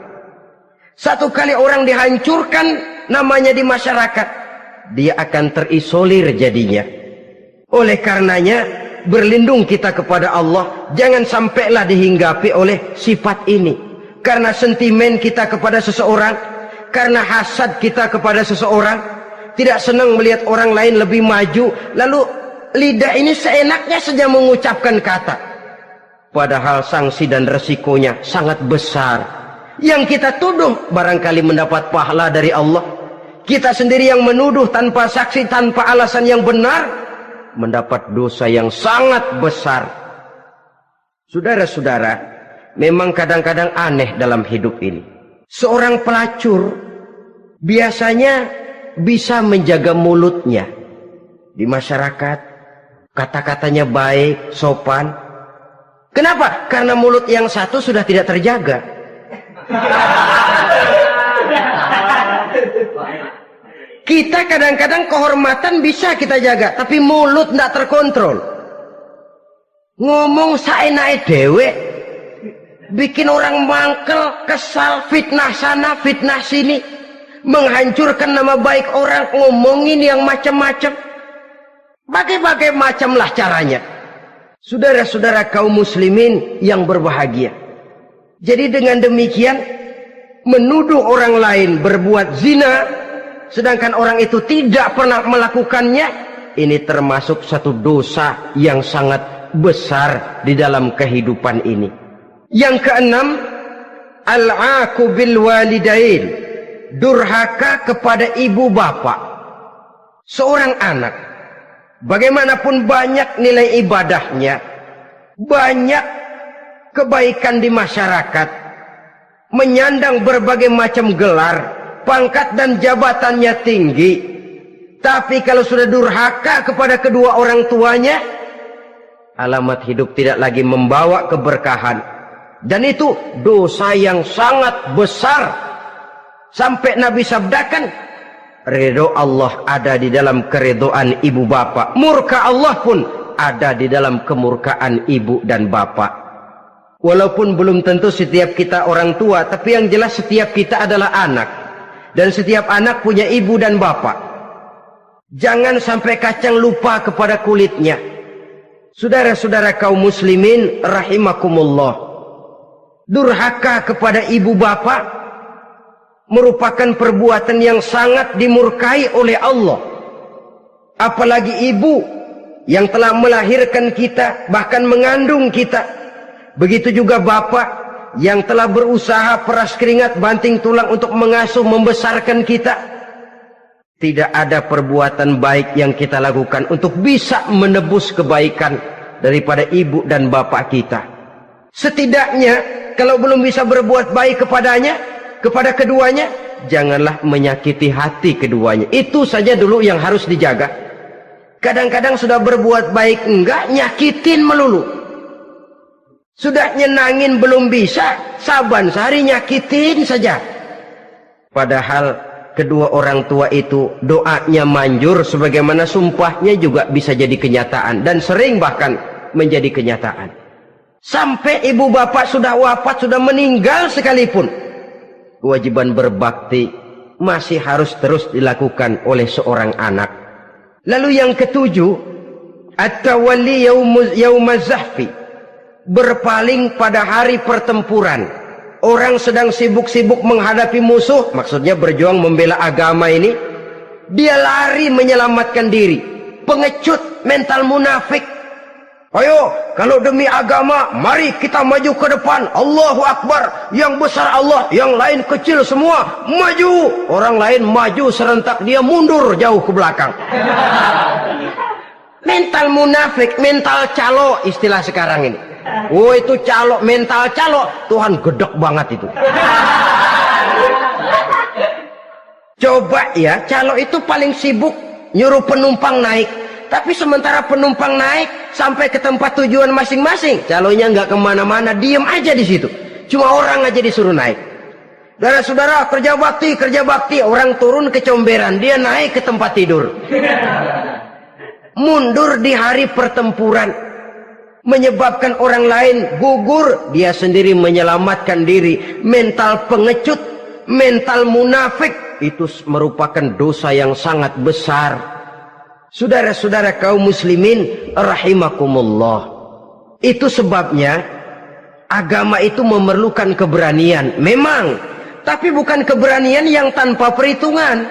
Satu kali orang dihancurkan namanya di masyarakat, dia akan terisolir jadinya. Oleh karenanya berlindung kita kepada Allah, jangan sampailah dihinggapi oleh sifat ini. Karena sentimen kita kepada seseorang, karena hasad kita kepada seseorang, tidak senang melihat orang lain lebih maju, lalu lidah ini seenaknya saja mengucapkan kata. Padahal sanksi dan resikonya sangat besar. Yang kita tuduh barangkali mendapat pahala dari Allah. Kita sendiri yang menuduh tanpa saksi, tanpa alasan yang benar, mendapat dosa yang sangat besar. Saudara-saudara, memang kadang-kadang aneh dalam hidup ini. Seorang pelacur biasanya bisa menjaga mulutnya di masyarakat, kata-katanya baik, sopan. Kenapa? Karena mulut yang satu sudah tidak terjaga. Kita kadang-kadang kehormatan bisa kita jaga, tapi mulut tidak terkontrol. Ngomong saenake dewe, bikin orang mangkel, kesal, fitnah sana, fitnah sini, menghancurkan nama baik orang, ngomongin yang macam-macam. Bagai-bagai macamlah caranya. Saudara-saudara kaum muslimin yang berbahagia. Jadi dengan demikian, menuduh orang lain berbuat zina, sedangkan orang itu tidak pernah melakukannya, ini termasuk satu dosa yang sangat besar di dalam kehidupan ini. Yang keenam, al-'aqu bil walidain, durhaka kepada ibu bapak. Seorang anak, bagaimanapun banyak nilai ibadahnya, banyak kebaikan di masyarakat, menyandang berbagai macam gelar, pangkat dan jabatannya tinggi, tapi kalau sudah durhaka kepada kedua orang tuanya, alamat hidup tidak lagi membawa keberkahan. Dan itu dosa yang sangat besar. Sampai Nabi sabdakan, ridho Allah ada di dalam keridhaan ibu bapak, murka Allah pun ada di dalam kemurkaan ibu dan bapak. Walaupun belum tentu setiap kita orang tua, tapi yang jelas setiap kita adalah anak, dan setiap anak punya ibu dan bapak. Jangan sampai kacang lupa kepada kulitnya. Saudara-saudara kaum muslimin rahimakumullah, durhaka kepada ibu bapak merupakan perbuatan yang sangat dimurkai oleh Allah. Apalagi ibu yang telah melahirkan kita, bahkan mengandung kita. Begitu juga bapak yang telah berusaha peras keringat banting tulang untuk mengasuh membesarkan kita. Tidak ada perbuatan baik yang kita lakukan untuk bisa menebus kebaikan daripada ibu dan bapak kita. Setidaknya kalau belum bisa berbuat baik kepadanya, kepada keduanya, janganlah menyakiti hati keduanya. Itu saja dulu yang harus dijaga. Kadang-kadang sudah berbuat baik enggak, nyakitin melulu. Sudah nyenangin belum bisa, saban sehari nyakitin saja. Padahal kedua orang tua itu doanya manjur, sebagaimana sumpahnya juga bisa jadi kenyataan, dan sering bahkan menjadi kenyataan. Sampai ibu bapak sudah wafat, sudah meninggal sekalipun, kewajiban berbakti masih harus terus dilakukan oleh seorang anak. Lalu yang ketujuh, at-tawalli yaumaz zahfi, berpaling pada hari pertempuran. Orang sedang sibuk-sibuk menghadapi musuh, maksudnya berjuang membela agama ini, dia lari menyelamatkan diri. Pengecut, mental munafik. Ayo, kalau demi agama, mari kita maju ke depan. Allahu Akbar. Yang besar Allah, yang lain kecil semua. Maju. Orang lain maju serentak, dia mundur jauh ke belakang. Mental munafik, mental calo istilah sekarang ini. Oh, itu calo, mental calo. Tuhan gedek banget itu. Coba ya, calo itu paling sibuk nyuruh penumpang naik. Tapi sementara penumpang naik sampai ke tempat tujuan masing-masing, calonya nggak kemana-mana, diem aja di situ. Cuma orang aja disuruh naik. Saudara-saudara, kerja bakti, orang turun ke comberan, dia naik ke tempat tidur. Mundur di hari pertempuran, menyebabkan orang lain gugur, dia sendiri menyelamatkan diri. Mental pengecut, mental munafik, itu merupakan dosa yang sangat besar. Saudara-saudara kaum muslimin rahimakumullah. Itu sebabnya agama itu memerlukan keberanian. Memang, tapi bukan keberanian yang tanpa perhitungan.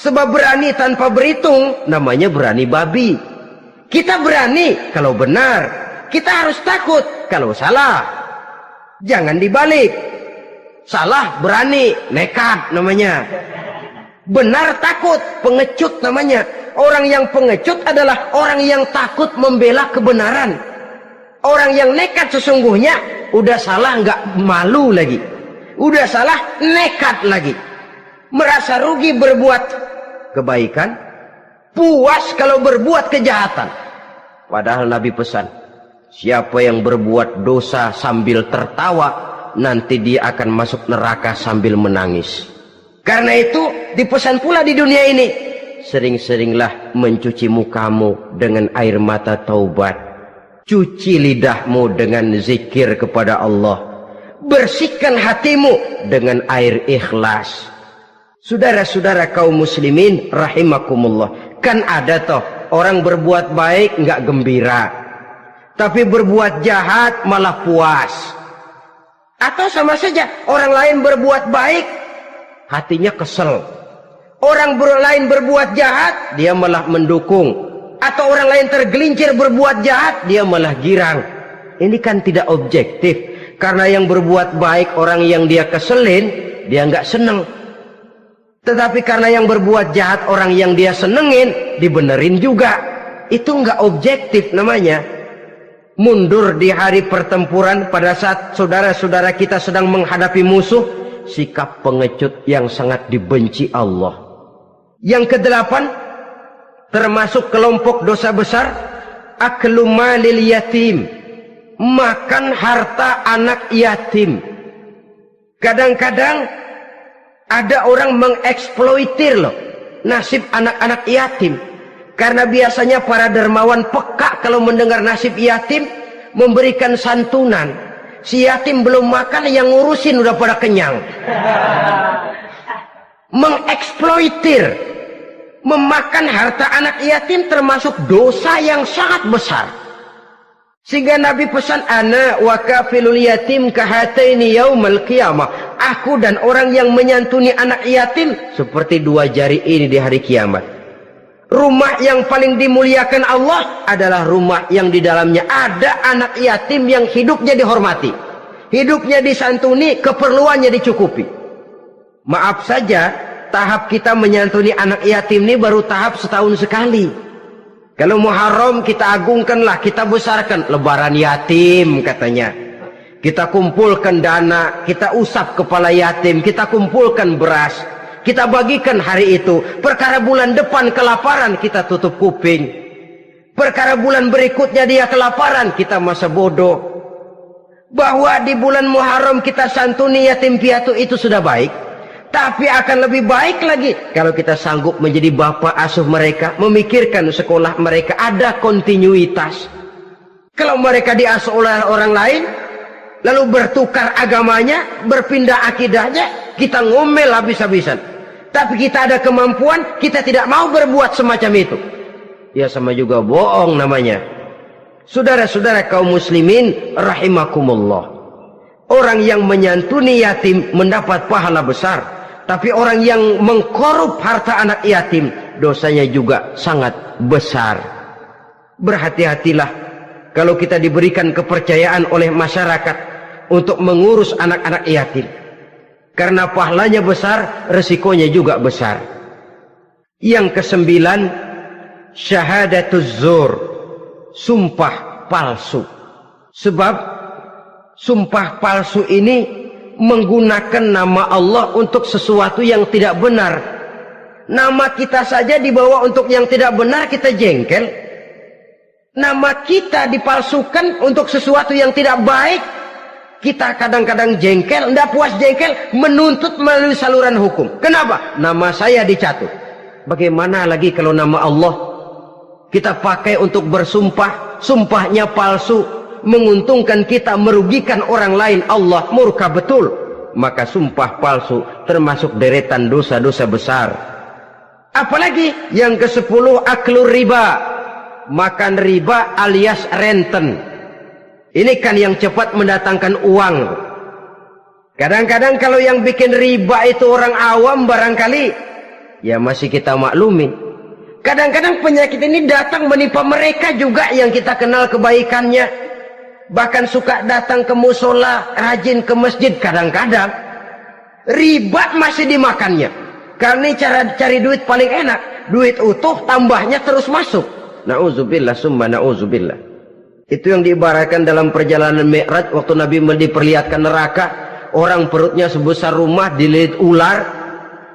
Sebab berani tanpa berhitung namanya berani babi. Kita berani kalau benar, kita harus takut kalau salah. Jangan dibalik. Salah berani, nekat namanya. Benar takut, pengecut namanya. Orang yang pengecut adalah orang yang takut membela kebenaran. Orang yang nekat sesungguhnya udah salah nggak malu lagi, udah salah nekat lagi, merasa rugi berbuat kebaikan, puas kalau berbuat kejahatan. Padahal Nabi pesan, siapa yang berbuat dosa sambil tertawa, nanti dia akan masuk neraka sambil menangis. Karena itu dipesan pula di dunia ini, sering-seringlah mencuci mukamu dengan air mata taubat. Cuci lidahmu dengan zikir kepada Allah. Bersihkan hatimu dengan air ikhlas. Saudara-saudara kaum muslimin rahimakumullah. Kan ada toh orang berbuat baik nggak gembira, tapi berbuat jahat malah puas. Atau sama saja orang lain berbuat baik, hatinya kesel. Orang lain berbuat jahat, dia malah mendukung. Atau orang lain tergelincir berbuat jahat, dia malah girang. Ini kan tidak objektif. Karena yang berbuat baik, orang yang dia keselin, dia nggak seneng. Tetapi karena yang berbuat jahat, orang yang dia senengin, dibenerin juga. Itu nggak objektif namanya. Mundur di hari pertempuran pada saat saudara-saudara kita sedang menghadapi musuh, sikap pengecut yang sangat dibenci Allah. Yang kedelapan, termasuk kelompok dosa besar, aklu malil yatim, makan harta anak yatim. Kadang-kadang ada orang mengeksploitir loh nasib anak-anak yatim. Karena biasanya para dermawan peka kalau mendengar nasib yatim, memberikan santunan. Si yatim belum makan, yang ngurusin udah pada kenyang. Mengeksploitir, memakan harta anak yatim termasuk dosa yang sangat besar. Sehingga Nabi pesan, ana wa kafilul yatim kahataini yaumal qiyamah. Aku dan orang yang menyantuni anak yatim seperti dua jari ini di hari kiamat. Rumah yang paling dimuliakan Allah adalah rumah yang di dalamnya ada anak yatim yang hidupnya dihormati, hidupnya disantuni, keperluannya dicukupi. Maaf saja, tahap kita menyantuni anak yatim ini baru tahap setahun sekali. Kalau Muharram kita agungkanlah, kita besarkan. Lebaran yatim katanya, kita kumpulkan dana, kita usap kepala yatim, kita kumpulkan beras, kita bagikan hari itu. Perkara bulan depan kelaparan, kita tutup kuping. Perkara bulan berikutnya dia kelaparan, kita masa bodoh. Bahwa di bulan Muharram kita santuni yatim piatu itu sudah baik. Tapi akan lebih baik lagi kalau kita sanggup menjadi bapak asuh mereka, memikirkan sekolah mereka, ada kontinuitas. Kalau mereka diasuh oleh orang lain, lalu bertukar agamanya, berpindah akidahnya, kita ngomel habis-habisan. Tapi kita ada kemampuan, kita tidak mau berbuat semacam itu. Ya sama juga bohong namanya. Saudara-saudara kaum muslimin rahimakumullah. Orang yang menyantuni yatim mendapat pahala besar. Tapi orang yang mengkorup harta anak yatim, dosanya juga sangat besar. Berhati-hatilah kalau kita diberikan kepercayaan oleh masyarakat untuk mengurus anak-anak yatim. Karena pahalanya besar, resikonya juga besar. Yang kesembilan, syahadatuz zur, sumpah palsu. Sebab sumpah palsu ini menggunakan nama Allah untuk sesuatu yang tidak benar. Nama kita saja dibawa untuk yang tidak benar, kita jengkel. Nama kita dipalsukan untuk sesuatu yang tidak baik, kita kadang-kadang jengkel, tidak puas jengkel, menuntut melalui saluran hukum. Kenapa? Nama saya dicatut. Bagaimana lagi kalau nama Allah kita pakai untuk bersumpah, sumpahnya palsu, menguntungkan kita, merugikan orang lain, Allah murka betul. Maka sumpah palsu termasuk deretan dosa-dosa besar. Apalagi yang ke-10, aklur riba, makan riba alias renten. Ini kan yang cepat mendatangkan uang. Kadang-kadang kalau yang bikin riba itu orang awam barangkali, ya masih kita maklumi. Kadang-kadang penyakit ini datang menimpa mereka juga yang kita kenal kebaikannya. Bahkan suka datang ke musola, rajin ke masjid. Kadang-kadang riba masih dimakannya. Karena cara cari duit paling enak. Duit utuh tambahnya terus masuk. Na'udzubillah summa na'udzubillah. Itu yang diibaratkan dalam perjalanan Mi'raj waktu Nabi diperlihatkan neraka. Orang perutnya sebesar rumah dililit ular,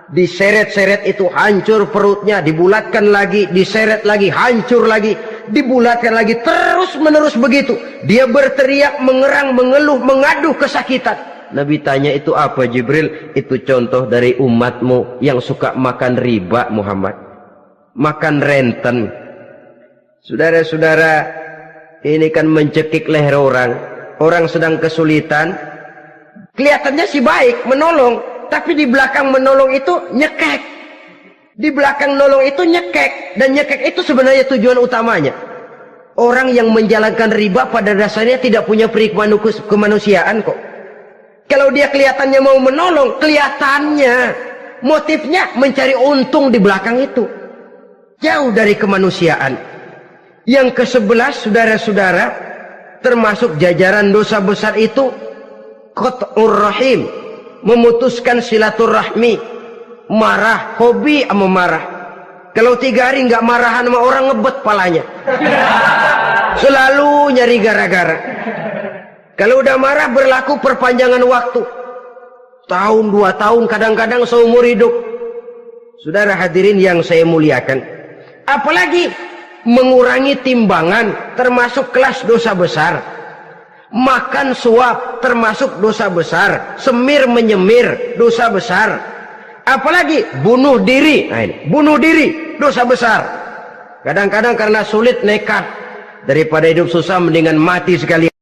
diseret-seret itu hancur perutnya, dibulatkan lagi, diseret lagi, hancur lagi, dibulatkan lagi, terus menerus begitu. Dia berteriak, mengerang, mengeluh, mengadu kesakitan. Nabi tanya, itu apa Jibril? Itu contoh dari umatmu yang suka makan riba Muhammad, makan renten. Saudara-saudara, ini kan mencekik leher orang. Orang sedang kesulitan, kelihatannya sih baik, menolong. Tapi di belakang menolong itu nyekek. Di belakang nolong itu nyekek. Dan nyekek itu sebenarnya tujuan utamanya. Orang yang menjalankan riba pada dasarnya tidak punya perikman kemanusiaan kok. Kalau dia kelihatannya mau menolong, kelihatannya motifnya mencari untung di belakang itu. Jauh dari kemanusiaan. Yang ke-11, saudara-saudara, termasuk jajaran dosa besar itu qat'ur rahim, memutuskan silaturahmi. Marah, hobi sama marah. Kalau 3 hari nggak marahan sama orang, ngebet palanya. Selalu nyari gara-gara. Kalau udah marah berlaku perpanjangan waktu. Tahun, 2 tahun, kadang-kadang seumur hidup. Saudara hadirin yang saya muliakan. Apalagi mengurangi timbangan termasuk kelas dosa besar. Makan suap termasuk dosa besar. Semir menyemir dosa besar. Apalagi bunuh diri. Nah ini, bunuh diri dosa besar. Kadang-kadang karena sulit nekat, daripada hidup susah mendingan mati sekali.